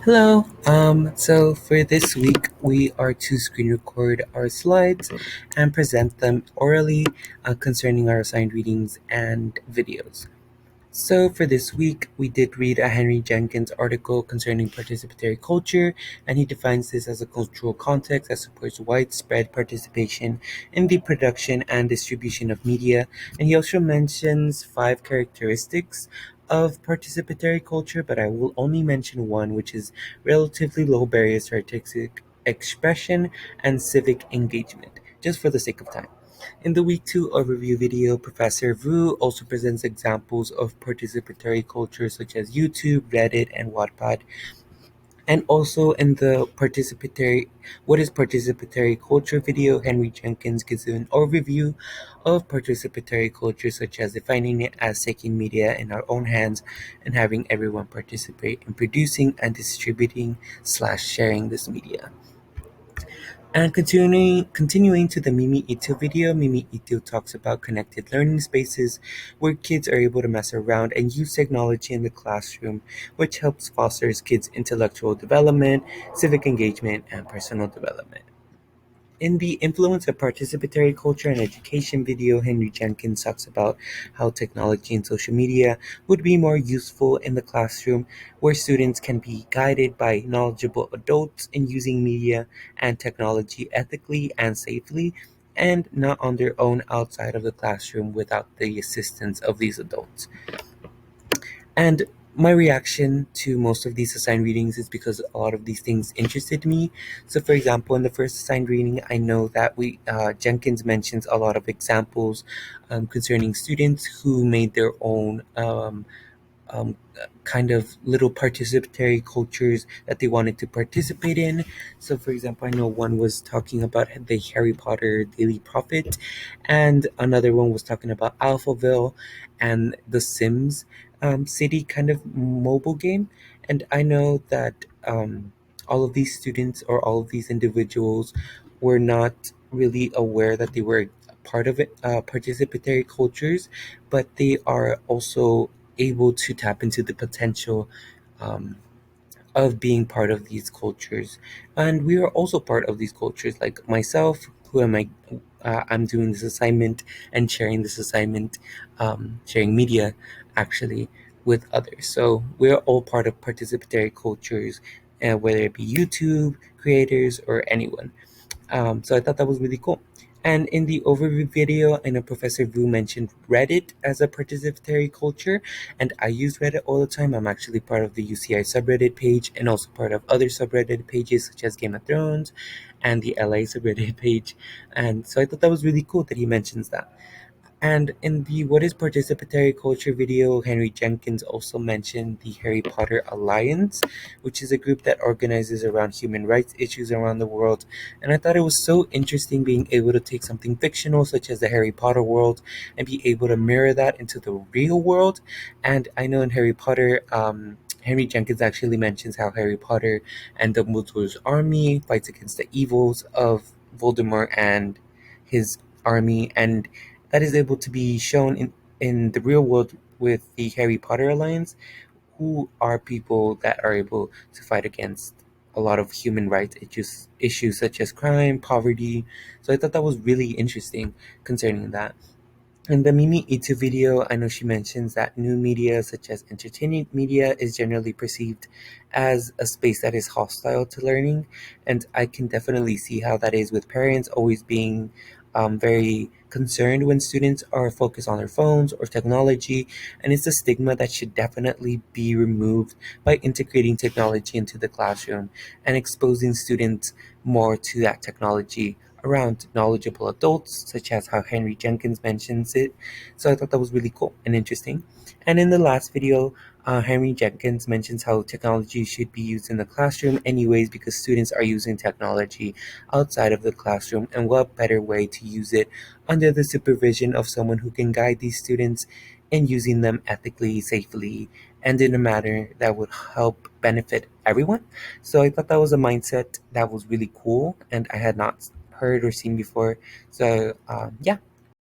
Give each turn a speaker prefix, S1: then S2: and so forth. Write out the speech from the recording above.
S1: Hello. So for this week, we are to screen record our slides and present them orally concerning our assigned readings and videos. So for this week, we did read a Henry Jenkins article concerning participatory culture, and he defines this as a cultural context that supports widespread participation in the production and distribution of media. And he also mentions five characteristics of participatory culture, but I will only mention one, which is relatively low barriers to artistic expression and civic engagement, just for the sake of time. In the week 2 overview video, Professor Vu also presents examples of participatory culture such as YouTube, Reddit, and Wattpad. And also in the participatory what is participatory culture video, Henry Jenkins gives an overview of participatory culture, such as defining it as taking media in our own hands and having everyone participate in producing and distributing slash sharing this media. And continuing to the Mimi Ito video, Mimi Ito talks about connected learning spaces where kids are able to mess around and use technology in the classroom, which helps fosters kids' intellectual development, civic engagement, and personal development. In the Influence of Participatory Culture and Education video, Henry Jenkins talks about how technology and social media would be more useful in the classroom, where students can be guided by knowledgeable adults in using media and technology ethically and safely, and not on their own outside of the classroom without the assistance of these adults. And my reaction to most of these assigned readings is because a lot of these things interested me. So, for example, in the first assigned reading, I know that we Jenkins mentions a lot of examples concerning students who made their own kind of little participatory cultures that they wanted to participate in. So, for example, I know one was talking about the Harry Potter Daily Prophet, and another one was talking about Alphaville and the Sims City kind of mobile game. And I know that all of these students or all of these individuals were not really aware that they were part of it, participatory cultures, but they are also able to tap into the potential um, of being part of these cultures. And we are also part of these cultures, like myself, who am I? I'm doing this assignment and sharing this assignment, sharing media actually with others. So we're all part of participatory cultures, whether it be YouTube creators or anyone. So I thought that was really cool. And in the overview video, I know Professor Vu mentioned Reddit as a participatory culture, and I use Reddit all the time. I'm actually part of the UCI subreddit page and also part of other subreddit pages such as Game of Thrones and the LA subreddit page. And so I thought that was really cool that he mentions that. And in the What is Participatory Culture video, Henry Jenkins also mentioned the Harry Potter Alliance, which is a group that organizes around human rights issues around the world. And I thought it was so interesting being able to take something fictional, such as the Harry Potter world, and be able to mirror that into the real world. And I know in Harry Potter, Henry Jenkins actually mentions how Harry Potter and Dumbledore's army fights against the evils of Voldemort and his army, and that is able to be shown in the real world with the Harry Potter Alliance, who are people that are able to fight against a lot of human rights issues such as crime, poverty. So I thought that was really interesting concerning that. In the Mimi Ito video, I know she mentions that new media, such as entertainment media, is generally perceived as a space that is hostile to learning. And I can definitely see how that is, with parents always being very concerned when students are focused on their phones or technology. And it's a stigma that should definitely be removed by integrating technology into the classroom and exposing students more to that technology around knowledgeable adults, such as how Henry Jenkins mentions it. So I thought that was really cool and interesting. And in the last video, Henry Jenkins mentions how technology should be used in the classroom anyways, because students are using technology outside of the classroom, and what better way to use it under the supervision of someone who can guide these students in using them ethically, safely, and in a manner that would help benefit everyone. So I thought that was a mindset that was really cool and I had not heard or seen before. So yeah,